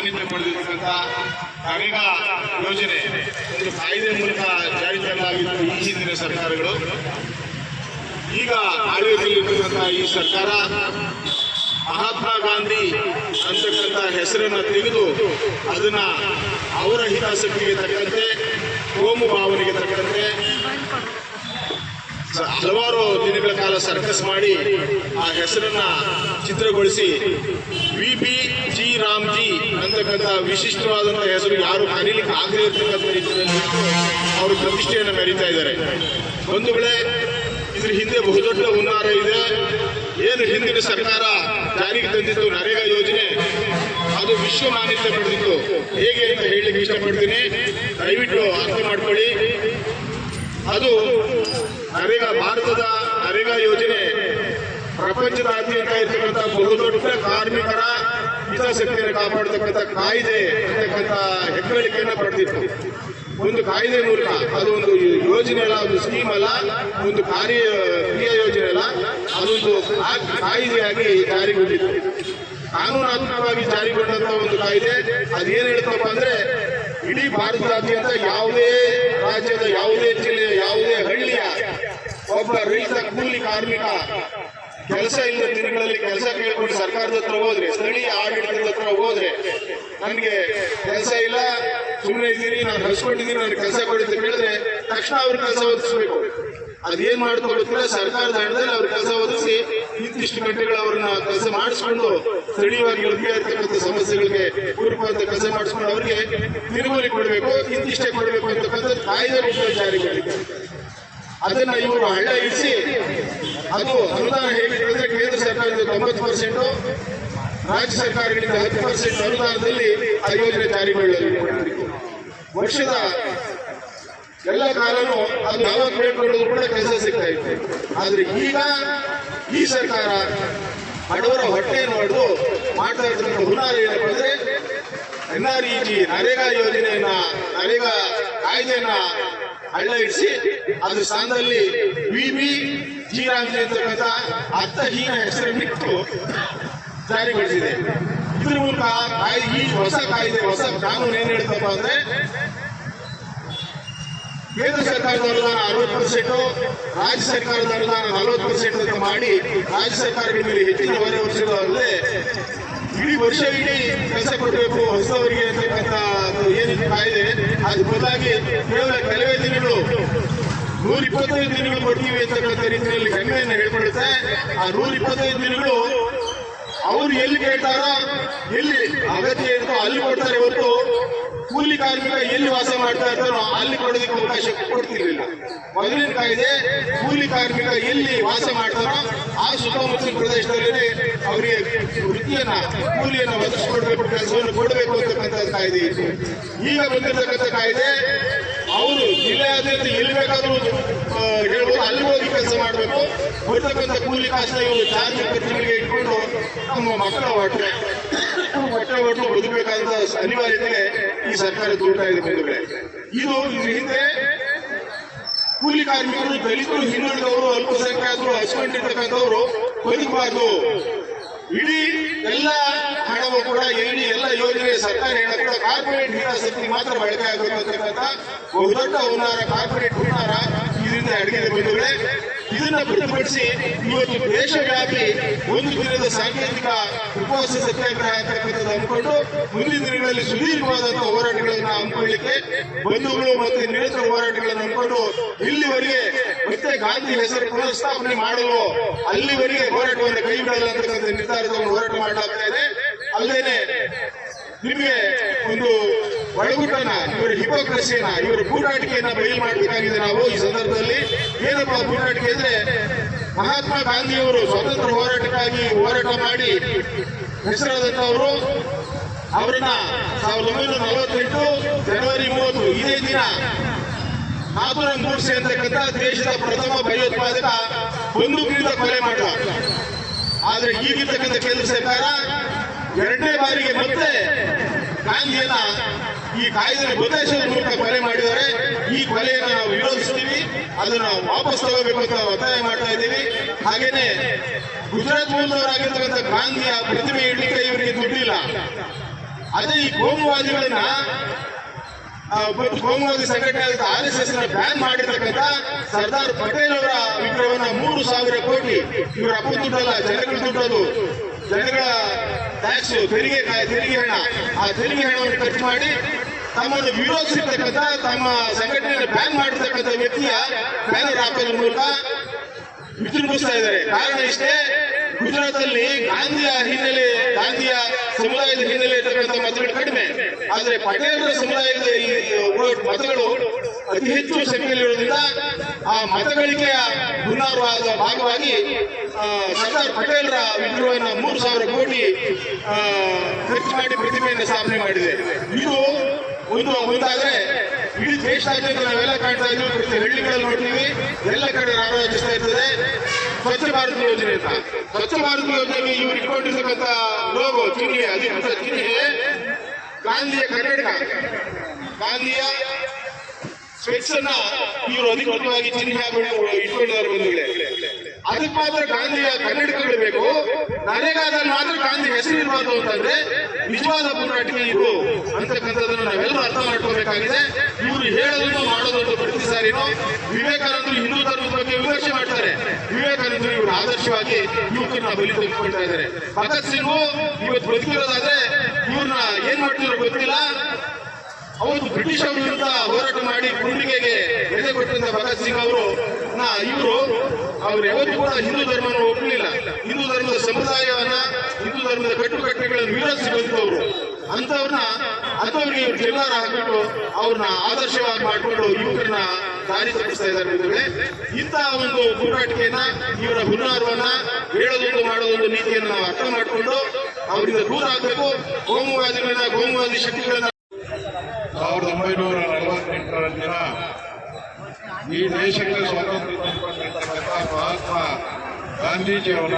ಮಾನ್ಯತೆ ಪಡೆದಿರ್ತಕ್ಕಂಥ ನರೇಗಾ ಯೋಜನೆ ಒಂದು ಕಾಯ್ದೆ ಮೂಲಕ ಜಾರಿ ತರಲಾಗಿತ್ತು ಈ ಹಿಂದಿನ ಸರ್ಕಾರಗಳು. ಈಗ ಆಡಳಿತದಲ್ಲಿರ್ತಕ್ಕಂಥ ಈ ಸರ್ಕಾರ ಮಹಾತ್ಮ ಗಾಂಧಿ ಅಂತಕ್ಕಂಥ ಹೆಸರನ್ನು ತೆಗೆದು ಅದನ್ನ ಅವರ ಹಿತಾಸಕ್ತಿಗೆ ತಕ್ಕಂತೆ, ಕೋಮು ಭಾವನೆಗೆ ತಕ್ಕಂತೆ ಹಲವಾರು ದಿನಗಳ ಕಾಲ ಸರ್ಕಸ್ ಮಾಡಿ ಆ ಹೆಸರನ್ನ ಚಿತ್ರಗೊಳಿಸಿ VPG ರಾಮ್ಜಿ ಅಂತಕ್ಕಂಥ ವಿಶಿಷ್ಟವಾದಂತಹ ಹೆಸರು ಯಾರು ಕರೀಲಿಕ್ಕೆ ಆಗದೇ ಇರ್ತಕ್ಕಂಥ ರೀತಿಯಲ್ಲಿ ಅವರು ಪ್ರತಿಷ್ಠೆಯನ್ನು ಮೆರೀತಾ ಇದ್ದಾರೆ. ಬಂಧುಗಳೇ, ಇದ್ರ ಹಿಂದೆ ಬಹುದೊಡ್ಡ ಹುನ್ನಾರ ಇದೆ. ಏನು ಹಿಂದಿನ ಸರ್ಕಾರ ಜಾರಿಗೆ ತಂದಿತ್ತು ನರೇಗಾ ಯೋಜನೆ, ಅದು ವಿಶ್ವ ಮಾನ್ಯತೆ ಪಡೆದಿತ್ತು. ಹೇಗೆ ಅಂತ ಹೇಳಲಿಕ್ಕೆ ಇಷ್ಟಪಡ್ತೀನಿ, ದಯವಿಟ್ಟು ಅರ್ಥ ಮಾಡ್ಕೊಳ್ಳಿ. ಅದು ನರೇಗಾ, ಭಾರತದ ನರೇಗಾ ಯೋಜನೆ ಪ್ರಪಂಚದಾದ್ಯಂತ ಇರ್ತಕ್ಕಂಥ ಬಹುದೊಡ್ಡ ಕಾರ್ಮಿಕರ ಹಿತಾಸಕ್ತಿಯನ್ನು ಕಾಪಾಡತಕ್ಕಂಥ ಕಾಯ್ದೆ ಅಂತಕ್ಕಂಥ ಹೆಗ್ಗಳಿಕೆಯನ್ನು ಪಡೆದಿತ್ತು. ಒಂದು ಕಾಯ್ದೆ ಮೂಲಕ, ಅದು ಒಂದು ಯೋಜನೆ ಅಲ್ಲ, ಒಂದು ಸ್ಕೀಮ್ ಅಲ್ಲ, ಒಂದು ಕ್ರಿಯಾ ಯೋಜನೆ ಅಲ್ಲ, ಅದೊಂದು ಕಾಯ್ದೆಯಾಗಿ ಜಾರಿಗೊಂಡಿತ್ತು. ಕಾನೂನಾತ್ಮಕವಾಗಿ ಜಾರಿಗೊಂಡಂತ ಒಂದು ಕಾಯ್ದೆ. ಅದೇನು ಹೇಳ್ತಪ್ಪ ಅಂದ್ರೆ, ಇಡೀ ಭಾರತದಾದ್ಯಂತ ಯಾವುದೇ ರಾಜ್ಯದ, ಯಾವುದೇ ಜಿಲ್ಲೆಯ, ಯಾವುದೇ ಹಳ್ಳಿಯ ಒಬ್ಬ ರೈತ ಕೂಲಿ ಕಾರ್ಮಿಕ ಕೆಲಸ ಇಲ್ಲದ ದಿನಗಳಲ್ಲಿ ಕೆಲಸ ಕೇಳ್ಕೊಂಡು ಸರ್ಕಾರದ ಹತ್ರ ಹೋದ್ರೆ, ಸ್ಥಳೀಯ ಆಡಳಿತದ ಹತ್ರ ಹೋದ್ರೆ, ನನಗೆ ಕೆಲಸ ಇಲ್ಲ, ಸುಮ್ಮನೆ ಇದ್ದೀನಿ, ನಾನು ಹಸ್ಕೊಂಡಿದ್ದೀನಿ, ನನಗೆ ಕೆಲಸ ಕೊಡಿ ಅಂತ ಕೇಳಿದ್ರೆ ತಕ್ಷಣ ಅವ್ರ ಕೆಲಸ ಒದಗಿಸ್ಬೇಕು. ಅದೇನ್ ಮಾಡ್ತಾ ಗೊತ್ತಿಲ್ಲ, ಸರ್ಕಾರದ ಹಣದಲ್ಲಿ ಅವ್ರ ಕೆಲಸ ಒದಗಿಸಿ ಇಂತಿಷ್ಟು ಗಂಟೆಗಳು ಅವ್ರನ್ನ ಕೆಲಸ ಮಾಡಿಸ್ಕೊಂಡು ಸ್ಥಳೀಯವಾಗಿ ಉದ್ಯೋಗ ಇರ್ತಕ್ಕಂಥ ಸಮಸ್ಯೆಗಳಿಗೆ ಪೂರಕವಾದ ಕೆಲಸ ಮಾಡಿಸ್ಕೊಂಡು ಅವ್ರಿಗೆ ತಿರುಗುಲಿ ಕೊಡಬೇಕು, ಇಂತಿಷ್ಟೇ ಕೊಡಬೇಕು ಅಂತಕ್ಕಂಥ ಕಾಯ್ದೆ ಜಾರಿ ಮಾಡಿದ್ದಾರೆ. ಅದನ್ನ ಇವರು ಹಳ್ಳ ಇಡಿಸಿ, ಅದು ಅನುದಾನ ಹೇಗೆ ಹೇಳಿದ್ರೆ ಕೇಂದ್ರ ಸರ್ಕಾರದಿಂದ 90%, ರಾಜ್ಯ ಸರ್ಕಾರಗಳಿಂದ 10% ಅನುದಾನದಲ್ಲಿ ಆ ಯೋಜನೆ ಜಾರಿಗೊಳ್ಳಲಿದೆ. ವರ್ಷದ ಎಲ್ಲ ಕಾಲನೂ ಅದು ಯಾವಾಗ ಬೇಡ್ಕೊಳ್ಳೋದು ಕೂಡ ಕೆಲಸ ಸಿಗ್ತಾ ಇತ್ತು. ಆದ್ರೆ ಈಗ ಈ ಸರ್ಕಾರ ಬಡವರ ಹೊಟ್ಟೆಯನ್ನು ಹೊಡೆದು ಮಾಡ್ತಾ ಇರ್ತಕ್ಕಂಥ ಹುನ್ನಾರ ಏನಪ್ಪ ಅಂದ್ರೆ, NREG ನರೇಗಾ ಯೋಜನೆಯನ್ನ, ನರೇಗಾ ಕಾಯ್ದೆಯನ್ನ ಹಳ್ಳ ಇಡಿಸಿ ಅದ್ರ ಸ್ಥಾನದಲ್ಲಿ VPG ರಾಮ್ಜಿ ಅಂತಕ್ಕಂಥ ಅರ್ಥಹೀನ ಹೆಸರನ್ನಿಟ್ಟು ಜಾರಿಗೊಳಿಸಿದೆ. ಇದ್ರ ಮೂಲಕ ಈ ಹೊಸ ಕಾಯ್ದೆ, ಹೊಸ ಕಾನೂನು ಏನ್ ಹೇಳ್ತಪ್ಪ ಅಂದ್ರೆ, ಕೇಂದ್ರ ಸರ್ಕಾರದ ಅನುದಾನ 60%, ರಾಜ್ಯ ಸರ್ಕಾರದ ಅನುದಾನ 40% ಅಂತ ಮಾಡಿ ರಾಜ್ಯ ಸರ್ಕಾರಗಳ ಮೇಲೆ ಹೆಚ್ಚಿನ ಹೊರೆ ವರ್ಷಗಳಲ್ಲದೆ ಇಡೀ ವರ್ಷ ಇಡೀ ಕೆಲಸ ಕೊಡಬೇಕು ಹೊಸವರಿಗೆ ಅಂತಕ್ಕಂಥ ಏನಿದೆ ಕಾಯ್ದೆ, ಅದು ಬದಲಾಗಿ ಕೇವಲ ಕೆಲವೇ ದಿನಗಳು, 125 ದಿನಗಳು ಕೊಡ್ತೀವಿ ಅಂತಕ್ಕಂಥ ರೀತಿಯಲ್ಲಿ ಹೆಮ್ಮೆಯನ್ನು ಹೇಳ್ಕೊಳ್ಳುತ್ತೆ. ಆ 125 ದಿನಗಳು ಅವ್ರು ಎಲ್ಲಿ ಕೇಳ್ತಾರೋ, ಎಲ್ಲಿ ಅಗತ್ಯ ಇರುತ್ತೋ ಅಲ್ಲಿ ಕೊಡ್ತಾರೆ ಹೊರತು ಕೂಲಿ ಕಾರ್ಮಿಕ ಎಲ್ಲಿ ವಾಸ ಮಾಡ್ತಾ ಇರ್ತಾರೋ ಅಲ್ಲಿ ಕೊಡೋದಕ್ಕೆ ಅವಕಾಶ ಕೊಡ್ತಿರ್ಲಿಲ್ಲ. ಮೊದಲಿನ ಕಾಯ್ದೆ ಕೂಲಿ ಕಾರ್ಮಿಕ ಎಲ್ಲಿ ವಾಸ ಮಾಡ್ತಾರೋ ಆ ಸುತ್ತಮುತ್ತಲಿನ ಪ್ರದೇಶದಲ್ಲಿ ಅವರಿಗೆ ವೃತ್ತಿಯನ್ನ, ಕೂಲಿಯನ್ನ ಒದಗಿಸ್ಕೊಡ್ಬೇಕು, ಕೆಲಸವನ್ನು ಕೊಡಬೇಕು ಅಂತಕ್ಕಂಥ ಕಾಯ್ದೆ ಇತ್ತು. ಈಗ ಬಂದಿರತಕ್ಕಂಥ ಕಾಯ್ದೆ ಅವರು ಜಿಲ್ಲೆಯಾದ್ಯಂತ ಎಲ್ಲಿ ಬೇಕಾದ್ರೂ ಹೇಳ್ಬೋದು, ಅಲ್ಲಿ ಹೋಗಿ ಕೆಲಸ ಮಾಡಬೇಕು. ಬರ್ತಕ್ಕಂಥ ಕೂಲಿ ಕಾಸನ್ನ ಇವರು ಚಾರ್ಜ್ ಖರ್ಚುಗಳಿಗೆ ಇಟ್ಕೊಂಡು ನಮ್ಮ ಮಕ್ಕಳ ಹೊಟ್ಟೆ ಹೊಟ್ಟು ಬದುಕಬೇಕಾದ ಅನಿವಾರ್ಯತೆಗೆ ಈ ಸರ್ಕಾರ ದೂಡ್ತಾ ಇದೆ. ಬಂಧುಗಳೇ, ಇದ್ರ ಹಿಂದೆ ಕೂಲಿ ಕಾರ್ಮಿಕರು, ದಲಿತರು, ಹಿಂದುಳಿದವರು, ಅಲ್ಪಸಂಖ್ಯಾತರು, ಹಸ್ಕೊಂಡಿರ್ತಕ್ಕಂಥವ್ರು ಬದುಕಬಾರ್ದು. ಇಡೀ ಎಲ್ಲ ಹಣವು ಕೂಡ, ಇಡೀ ಎಲ್ಲ ಯೋಜನೆ, ಸರ್ಕಾರಿ ಹಣ ಕೂಡ ಕಾರ್ಪೊರೇಟ್ ಹಿತಾಸಕ್ತಿ ಮಾತ್ರ ಬಳಕೆ ಆಗಬೇಕು ಅಂತಕ್ಕಂಥ ಬಹುದೊಡ್ಡ ಹುನ್ನಾರ, ಕಾರ್ಪೊರೇಟ್ ಹುನ್ನಾರ ಇದರಿಂದ ಅಡಗಿದೆ. ಬಂಧುಗಳೇ, ಇದನ್ನ ಪ್ರತಿಭಟಿಸಿ ಇವತ್ತು ದೇಶವ್ಯಾಪಿ ಒಂದು ದಿನದ ಸಾಂಕೇತಿಕ ಉಪವಾಸ ಸತ್ಯಾಗ್ರಹ ಅಂತಕ್ಕಂಥದ್ದು ಹಮ್ಮಿಕೊಂಡು ಮುಂದಿನ ದಿನಗಳಲ್ಲಿ ಸುದೀರ್ಘವಾದಂತಹ ಹೋರಾಟಗಳನ್ನು ಹಮ್ಮಿಕೊಳ್ಳಲಿಕ್ಕೆ, ಬಂಧುಗಳು ಮತ್ತೆ ನಿರಂತರ ಹೋರಾಟಗಳನ್ನು ಹಮ್ಮಿಕೊಂಡು ಇಲ್ಲಿವರೆಗೆ ಮತ್ತೆ ಗಾಂಧಿ ಹೆಸರು ಪುನರ್ಸ್ಥಾಪನೆ ಮಾಡಲು ಅಲ್ಲಿವರೆಗೆ ಹೋರಾಟವನ್ನು ಕೈ ಬಿಡಲ್ಲ ಅಂತಕ್ಕಂಥ ನಿರ್ಧಾರವನ್ನು ಹೋರಾಟ ಮಾಡಲಾಗ್ತಾ ಇದೆ. ಅಲ್ಲದೇನೆ ನಿಮಗೆ ಒಂದು ಒಳಗುಟ್ಟನ, ಇವರ ಹಿಪೋಕ್ರಸಿಯನ್ನ, ಇವರ ಗೂಢಾಟಿಕೆಯನ್ನ ಬಯಲು ಮಾಡಬೇಕಾಗಿದೆ ನಾವು ಈ ಸಂದರ್ಭದಲ್ಲಿ. ಏನಪ್ಪಾ ಗೂಢಾಟಿಕೆ ಅಂದ್ರೆ, ಮಹಾತ್ಮ ಗಾಂಧಿಯವರು ಸ್ವತಂತ್ರ ಹೋರಾಟಕ್ಕಾಗಿ ಹೋರಾಟ ಮಾಡಿ ಹೆಸರಾದಂತವರು, ಅವರನ್ನ 1948 ಜನವರಿ 30 ಇದೇ ದಿನ ನಾಥೂರಾಮ್ ಗೋಡ್ಸೆ ಅಂತಕ್ಕಂಥ ದೇಶದ ಪ್ರಥಮ ಭಯೋತ್ಪಾದಕ ಬಂದೂಕಿನಿಂದ ಕೊಲೆ ಮಾಡಿದ. ಆದ್ರೆ ಈಗಿರ್ತಕ್ಕಂಥ ಕೇಂದ್ರ ಸರ್ಕಾರ ಎರಡನೇ ಬಾರಿಗೆ ಮತ್ತೆ ಗಾಂಧಿಯನ್ನ ಈ ಕಾಯ್ದೆ ಉದ್ದೇಶದ ಮೂಲಕ ಕೊಲೆ ಮಾಡಿದ್ದಾರೆ. ಈ ಕೊಲೆಯನ್ನು ನಾವು ವಿರೋಧಿಸ್ತೀವಿ, ಅದನ್ನ ವಾಪಸ್ ತಗೋಬೇಕು ಅಂತ ಒತ್ತಾಯ ಮಾಡ್ತಾ ಇದ್ದೀವಿ. ಹಾಗೇನೆ ಗುಜರಾತ್ ಮೂಲದವರಾಗಿರ್ತಕ್ಕಂಥ ಗಾಂಧಿಯ ಪ್ರತಿಮೆ ಇಡ್ಲಿಕ್ಕೆ ಇವರಿಗೆ ದುಡ್ಡಿಲ್ಲ, ಅದೇ ಈ ಕೋಮುವಾದಿಗಳನ್ನ ಮತ್ತು ಕೋಮುವಾದಿ ಸಂಘಟನೆ RSS ಬ್ಯಾನ್ ಮಾಡಿರ್ತಕ್ಕಂಥ ಸರ್ದಾರ್ ಪಟೇಲ್ ಅವರ ವಿಗ್ರಹವನ್ನ 3,000 ಕೋಟಿ ಇವರ ಅಪ್ಪ ದುಡ್ಡಲ್ಲ, ಜನಗಳ ದುಡ್ಡದು, ಜನಗಳ ಟ್ಯಾಕ್ಸ್ ತೆರಿಗೆ ಹಣ, ಆ ತೆರಿಗೆ ಹಣವನ್ನು ಖರ್ಚು ಮಾಡಿ ತಮ್ಮನ್ನು ವಿರೋಧಿಸಿರ್ತಕ್ಕಂಥ ತಮ್ಮ ಸಂಘಟನೆಯನ್ನು ಬ್ಯಾನ್ ಮಾಡಿರ್ತಕ್ಕಂಥ ವ್ಯಕ್ತಿಯ ಬ್ಯಾನರ್ ಹಾಕೋದ್ರ ಮೂಲಕ ವಿಜೃಂಭಿಸ್ತಾ ಇದ್ದಾರೆ. ಕಾರಣ ಇಷ್ಟೇ, ಗುಜರಾತ್ ಅಲ್ಲಿ ಗಾಂಧಿಯ ಸಮುದಾಯದ ಹಿನ್ನೆಲೆ ಇರ್ತಕ್ಕಂಥ ಮತಗಳು ಕಡಿಮೆ, ಆದ್ರೆ ಪಟೇಲರ ಸಮುದಾಯದ ಮತಗಳು ಅತಿ ಹೆಚ್ಚು ಸಂಖ್ಯೆಯಲ್ಲಿರೋದ್ರಿಂದ ಆ ಮತಗಳಿಕೆಯ ಪುನರ್ವಾದ ಭಾಗವಾಗಿ ಸರ್ದಾರ್ ಪಟೇಲರ ವಿಗ್ರಹವನ್ನು 3,000 ಕೋಟಿ ಖರ್ಚು ಮಾಡಿ ಪ್ರತಿಮೆಯನ್ನು ಸ್ಥಾಪನೆ ಮಾಡಿದೆ. ಇದು ಒಂದಾದ್ರೆ ಇಡೀ ದೇಶದಾದ್ಯಂತ ನಾವೆಲ್ಲ ಕಾಣ್ತಾ ಇದ್ವಿ, ಪ್ರತಿ ಹಳ್ಳಿಗಳಲ್ಲಿ ನೋಡ್ತೀವಿ, ಎಲ್ಲ ಕಡೆ ರಾರಾಜಿಸ್ತಾ ಇರ್ತದೆ ಸ್ವಚ್ಛ ಭಾರತ್ ಯೋಜನೆ ಅಂತ. ಸ್ವಚ್ಛ ಭಾರತ್ ಯೋಜನೆಗೆ ಇವರು ಇಟ್ಕೊಂಡಿರ್ತಕ್ಕಂಥ ಲೋಗೋ ಚಿಹ್ನೆ, ಅಧಿಕೃತ ಚಿಹ್ನೆ ಗಾಂಧಿಯ ಕನ್ನಡಕ, ಗಾಂಧಿಯ ಸ್ಪೆಕ್ಸ್ ಅನ್ನ ಇವರು ಅಧಿಕೃತವಾಗಿ ಚಿಹ್ನೆ ಇಟ್ಕೊಂಡಿದ್ದಾರೆ ಬಂಧುಗಳೇ. ಅದಕ್ಕೆ ಮಾತ್ರ ಗಾಂಧಿಯ ಕನ್ನಡಕಗಳು ಬೇಕು, ನರೇಗಾದಲ್ಲಿ ಮಾತ್ರ ಗಾಂಧಿ ಹೆಸರಿರಬಾರ್ದು ಅಂತಂದ್ರೆ ನಿಜವಾದ ಹೋರಾಟಕ್ಕೆ ಇದು ಅಂತಕ್ಕಂಥದ್ದನ್ನು ನಾವೆಲ್ಲರೂ ಅರ್ಥ ಮಾಡ್ಕೋಬೇಕಾಗಿದೆ. ಇವರು ಹೇಳೋದನ್ನು ಮಾಡೋದನ್ನು ಪ್ರತಿ ಸಾರಿನೂ ವಿವೇಕಾನಂದರು ಹಿಂದೂ ಧರ್ಮದ ಬಗ್ಗೆ ವಿಮರ್ಶೆ ಮಾಡ್ತಾರೆ, ವಿವೇಕಾನಂದರು ಇವರು ಆದರ್ಶವಾಗಿ ಯುವಕರನ್ನ ಬಲಿ ತೆಗೆದುಕೊಳ್ತಾ ಇದ್ದಾರೆ. ಭಗತ್ ಸಿಂಗು ಇವತ್ತು ಬದುಕಿರೋದಾದ್ರೆ ಇವ್ರನ್ನ ಏನ್ ಮಾಡ್ತಿರೋ ಗೊತ್ತಿಲ್ಲ. ಅವತ್ತು ಬ್ರಿಟಿಷ್ ಅವರ ವಿರುದ್ಧ ಹೋರಾಟ ಮಾಡಿ ಕುಂಡಿಗೆಗೆ ಎದೆ ಕೊಟ್ಟಂತ ಭಗತ್ ಸಿಂಗ್ ಅವರು ಯಾವತ್ತೂ ಕೂಡ ಹಿಂದೂ ಧರ್ಮವನ್ನು ಒಪ್ಪಲಿಲ್ಲ. ಹಿಂದೂ ಧರ್ಮದ ಸಮುದಾಯವನ್ನ, ಹಿಂದೂ ಧರ್ಮದ ಕಟ್ಟುಕಟ್ಟೆಗಳನ್ನು ವಿರೋಧಿಸಿ ಬಂದವರು. ಅಂಥವ್ರಿಗೆ ಜೈಲಾರ ಹಾಕಿಬಿಟ್ಟು ಅವ್ರನ್ನ ಆದರ್ಶವಾಗಿ ಮಾಡಿಕೊಂಡು ಯುವಕರನ್ನ ದಾರಿ ತಪ್ಪಿಸ್ತಾ ಇದ್ದಾರೆ. ಇಂತಹ ಒಂದು ಹೋರಾಟಿಕೆಯನ್ನ, ಇವರ ಹುನ್ನಾರವನ್ನ, ಹೇಳೋದೊಂದು ಮಾಡೋದೊಂದು ನೀತಿಯನ್ನು ನಾವು ಅರ್ಥ ಮಾಡಿಕೊಂಡು ಅವರಿಂದ ದೂರ ಆಗಬೇಕು. ಕೋಮುವಾದಿ ಶಕ್ತಿಗಳನ್ನ 1948ರ ದಿನ ಈ ದೇಶಕ್ಕೆ ಸ್ವಾತಂತ್ರ್ಯ ತಂದುಕೊಂಡಿರ್ತಕ್ಕಂಥ ಮಹಾತ್ಮ ಗಾಂಧೀಜಿಯವರ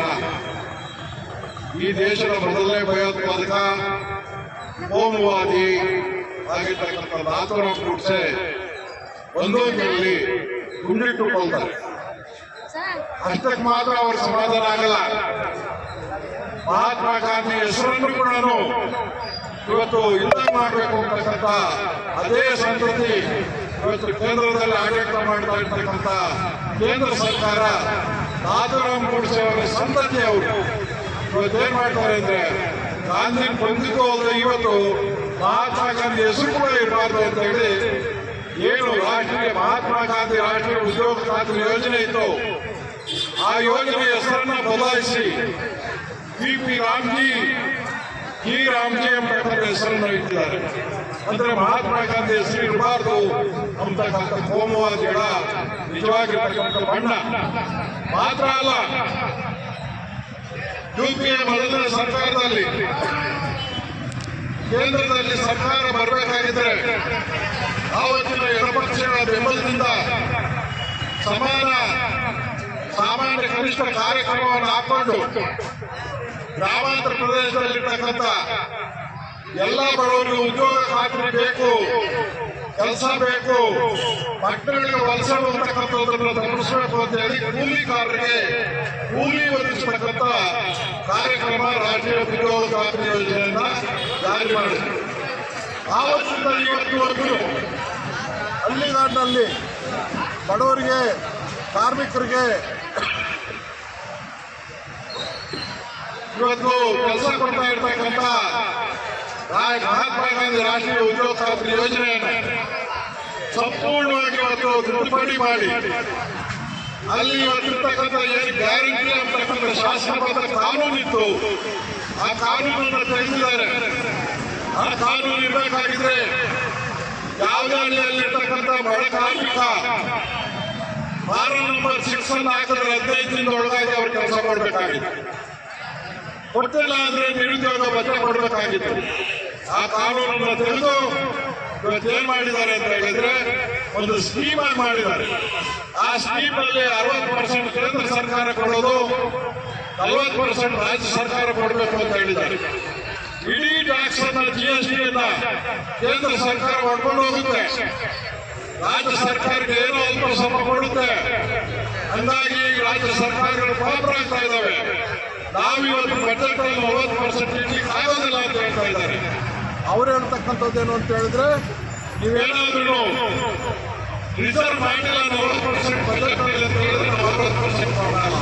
ಈ ದೇಶದ ಮೊದಲನೇ ಭಯೋತ್ಪಾದಕ ಕೋಮುವಾದಿ ಆಗಿರ್ತಕ್ಕಂಥ ನಾಥೂರಾಮ್ ಗೂಡ್ಸೆ ಬಂದೂಕಿನಲ್ಲಿ ಗುಂಡಿಟ್ಟುಕೊಳ್ತಾರೆ. ಅಷ್ಟಕ್ಕೆ ಮಾತ್ರ ಅವ್ರ ಸಮಾಧಾನ ಆಗಲ್ಲ. ಮಹಾತ್ಮ ಗಾಂಧಿ ಹೆಸರನ್ನು ಕೂಡ ಇವತ್ತು ಯುದ್ಧ ಮಾಡಬೇಕು ಅಂತಕ್ಕಂಥ ಅದೇ ಸಂಸ್ಕೃತಿ ಇವತ್ತು ಕೇಂದ್ರದಲ್ಲಿ ಆಡಳಿತ ಮಾಡ್ತಾ ಇರ್ತಕ್ಕಂಥ ಕೇಂದ್ರ ಸರ್ಕಾರ ನಾಥೂರಾಮ್ ಗೂಡ್ಸೆ ಅವರ ಸಂತತಿ ಅವರು ಇವತ್ತೇನ್ ಮಾಡ್ತಾರೆ ಅಂದ್ರೆ ಗಾಂಧಿ ಬಂದಿದ್ದು ಹೋದ್ರೆ ಇವತ್ತು ಮಹಾತ್ಮ ಗಾಂಧಿ ಹೆಸರು ಕೂಡ ಇರಬಾರ್ದು ಅಂತ ಹೇಳಿ ಏನು ಮಹಾತ್ಮ ಗಾಂಧಿ ರಾಷ್ಟ್ರೀಯ ಉದ್ಯೋಗ ಖಾತ್ರಿ ಯೋಜನೆ ಇತ್ತು, ಆ ಯೋಜನೆ ಹೆಸರನ್ನ ಬದಲಾಯಿಸಿ ಪಿ ರಾಮ್ಜಿ ಎಂಬ ಹೆಸರನ್ನು ಇಟ್ಟಿದ್ದಾರೆ. ಅಂದ್ರೆ ಮಹಾತ್ಮ ಗಾಂಧಿ ಹೆಸರು ಇರಬಾರ್ದು ಅಂತಕ್ಕಂಥ ಕೋಮುವಾದಿಗಳ ನಿಜವಾಗಿರ್ತಕ್ಕಂಥ ಬಣ್ಣ ಮಾತ್ರ ಅಲ್ಲ. ಯುಪಿಎ ಮೊದಲನೇ ಸರ್ಕಾರದಲ್ಲಿ ಕೇಂದ್ರದಲ್ಲಿ ಸರ್ಕಾರ ಬರಬೇಕಾಗಿದ್ರೆ ಆವತ್ತಿನ ಎಡಪಕ್ಷಗಳ ಬೆಂಬಲದಿಂದ ಸಾಮಾನ್ಯ ಕನಿಷ್ಠ ಕಾರ್ಯಕ್ರಮವನ್ನು ಹಾಕೊಂಡು ಗ್ರಾಮಾಂತರ ಪ್ರದೇಶದಲ್ಲಿರ್ತಕ್ಕಂಥ ಎಲ್ಲ ಬಡವರಿಗೆ ಉದ್ಯೋಗ ಖಾತ್ರಿ ಬೇಕು, ಕೆಲಸ ಬೇಕು, ಪಟ್ಟಣಗಳಿಗೆ ವಲಸೆ ಹೋಗ್ತಕ್ಕಂಥದ್ದನ್ನು ತಪ್ಪಿಸಬೇಕು ಅಂತ ಹೇಳಿ ಕೂಲಿಕಾರರಿಗೆ ಕೂಲಿ ಒದಗಿಸತಕ್ಕಂಥ ಕಾರ್ಯಕ್ರಮ ರಾಷ್ಟ್ರೀಯ ಉದ್ಯೋಗ ಖಾತ್ರಿ ಯೋಜನೆಯನ್ನ ಜಾರಿ ಮಾಡಿದೆ. ಆವತ್ತಿಂದ ಇವತ್ತಿವರೆಗೂ ಹಳ್ಳಿಗಾಡಿನಲ್ಲಿ ಬಡವರಿಗೆ, ಕಾರ್ಮಿಕರಿಗೆ ಇವತ್ತು ಕೆಲಸ ಕೊಡ್ತಾ ಇರ್ತಕ್ಕಂಥ ಮಹಾತ್ಮ ಗಾಂಧಿ ರಾಷ್ಟ್ರೀಯ ಉದ್ಯೋಗ ಖಾತ್ರಿ ಯೋಜನೆಯನ್ನು ಸಂಪೂರ್ಣವಾಗಿ ಇವತ್ತು ತಿದ್ದುಪಡಿ ಮಾಡಿ ಅಲ್ಲಿ ಇವತ್ತಿರ್ತಕ್ಕಂಥ ಏನು ಗ್ಯಾರಂಟಿ ಅಂತಕ್ಕಂಥ ಶಾಸನಬದ್ಧ ಕಾನೂನಿತ್ತು, ಆ ಕಾನೂನನ್ನು ತೆಗೆದಿದ್ದಾರೆ. ಆ ಕಾನೂನು ಇರಬೇಕಾಗಿದ್ರೆ ಯಾವುದೇ ಹಳ್ಳಿಯಲ್ಲಿರ್ತಕ್ಕಂಥ ಬಡ ಕಾರ್ಮಿಕ ಫಾರಂ ನಂಬರ್ 6 ಅನ್ನು ಹಾಕಿದ್ರೆ 15 ದಿನದ ಒಳಗಾಗಿ ಅವ್ರು ಕೆಲಸ ಮಾಡಬೇಕಾಗಿತ್ತು. ಕೊಟ್ಟಿಲ್ಲ ಅಂದ್ರೆ ನಿರುದ್ಯೋಗ ಭತ್ಯೆ ಕೊಡಬೇಕಾಗಿತ್ತು. ಆ ಕಾನೂನನ್ನು ತೆಗೆದು ಇವತ್ತೇನ್ ಮಾಡಿದ್ದಾರೆ ಅಂತ ಹೇಳಿದ್ರೆ ಒಂದು ಸ್ಕೀಮ್ ಆಗಿ ಮಾಡಿದ್ದಾರೆ. ಆ ಸ್ಕೀಮ್ ಅಲ್ಲಿ 60% ಕೇಂದ್ರ ಸರ್ಕಾರ ಕೊಡೋದು, 40% ರಾಜ್ಯ ಸರ್ಕಾರ ಕೊಡಬೇಕು ಅಂತ ಹೇಳಿದ್ದಾರೆ. ಇಡೀ ಟ್ಯಾಕ್ಸ್ ಅನ್ನ GST ಅನ್ನ ಕೇಂದ್ರ ಸರ್ಕಾರ ಮಾಡ್ಕೊಂಡು ಹೋಗುತ್ತೆ, ರಾಜ್ಯ ಸರ್ಕಾರಕ್ಕೆ ಏನೋ ಅಲ್ಪ ಸ್ವಲ್ಪ ಕೊಡುತ್ತೆ. ಹಂಗಾಗಿ ರಾಜ್ಯ ಸರ್ಕಾರಗಳು ಪಾಪರಾಗ್ತಾ ಇದ್ದಾವೆ. ನಾವಿವತ್ತು ಬಜೆಟ್ ಅಲ್ಲಿ 40% ಇಡ್ಲಿಕ್ಕೆ ಆಗೋದಿಲ್ಲ ಅಂತ ಹೇಳ್ತಾ ಇದ್ದಾರೆ. ಅವ್ರು ಹೇಳ್ತಕ್ಕಂಥದ್ದೇನು ಅಂತ ಹೇಳಿದ್ರೆ, ನೀವೇನಾದ್ರೂ ರಿಸರ್ವ್ ಮಾಡಿಲ್ಲ 40% ಬಜೆಟ್ ಅಂತ ಹೇಳಿದ್ರೆ ನಾವು 60% ಮಾಡಲ್ಲ.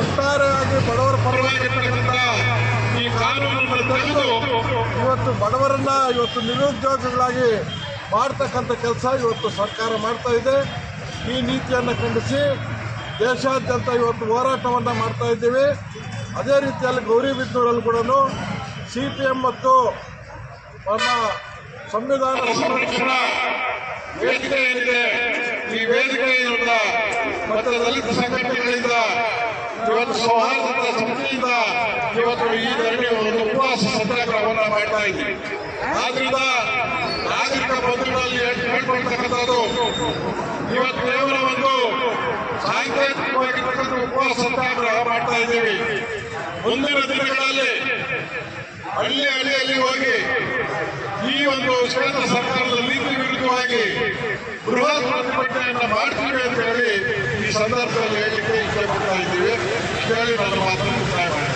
ಒಟ್ಟಾರೆಯಾಗಿ ಬಡವರ ಪರವಾಗಿರ್ತಕ್ಕಂಥ ಈ ಕಾನೂನನ್ನು ತೆಗೆದು ಇವತ್ತು ಬಡವರನ್ನ ಇವತ್ತು ನಿರುದ್ಯೋಗಿಗಳಾಗಿ ಮಾಡ್ತಕ್ಕಂಥ ಕೆಲಸ ಇವತ್ತು ಸರ್ಕಾರ ಮಾಡ್ತಾ ಇದೆ. ಈ ನೀತಿಯನ್ನು ಖಂಡಿಸಿ ದೇಶಾದ್ಯಂತ ಇವತ್ತು ಹೋರಾಟವನ್ನು ಮಾಡ್ತಾ ಇದ್ದೀವಿ. ಅದೇ ರೀತಿಯಲ್ಲಿ ಗೌರಿಬಿದನೂರಲ್ಲಿ ಕೂಡ CPM ಮತ್ತು ನಮ್ಮ ಸಂವಿಧಾನ ಸಂರಕ್ಷಣಾ ವೇದಿಕೆ ಏನಿದೆ, ಈ ವೇದಿಕೆಯಿಂದ ಮತ್ತು ದಲಿತ ಸಂಘಟನೆಗಳಿಂದ ಇವತ್ತು ಸೌಹಾರ್ದದ ಸಮಿತಿಯಿಂದ ಇವತ್ತು ಈ ಧರಣಿ ಒಂದು ಉಪವಾಸ ಸತ್ಯಾಗ್ರಹವನ್ನು ಮಾಡ್ತಾ ಇದ್ದೀವಿ. ಆದ್ರಿಂದ ನಾಗರಿಕ ಬಂಧುಗಳಲ್ಲಿ ಹೇಳ್ಕೊಳ್ತಕ್ಕಂಥದ್ದು ಇವತ್ತು ಕೇವಲ ಒಂದು ಸಾಂಕೇತಿಕವಾಗಿರ್ತಕ್ಕಂಥ ಉಪವಾಸ ಸತ್ಯಾಗ್ರಹ ಮಾಡ್ತಾ ಇದ್ದೀವಿ. ಮುಂದಿನ ದಿನಗಳಲ್ಲಿ ಹಳ್ಳಿಯಲ್ಲಿ ಹೋಗಿ ಈ ಒಂದು ಕೇಂದ್ರ ಸರ್ಕಾರದ ನೀತಿ ವಿರುದ್ಧವಾಗಿ ಬೃಹತ್ ಪ್ರತಿಭಟನೆಯನ್ನು ಮಾಡ್ತೀವಿ ಅಂತ ಹೇಳಿ ಈ ಸಂದರ್ಭದಲ್ಲಿ ಹೇಳಲಿಕ್ಕೆ ಇಷ್ಟಪಡ್ತಾ ಇದ್ದೀವಿ. ಹೇಳಿ ನನ್ನ ಮಾತನ್ನು ಮುಕ್ತಾಯ ಮಾಡಿ.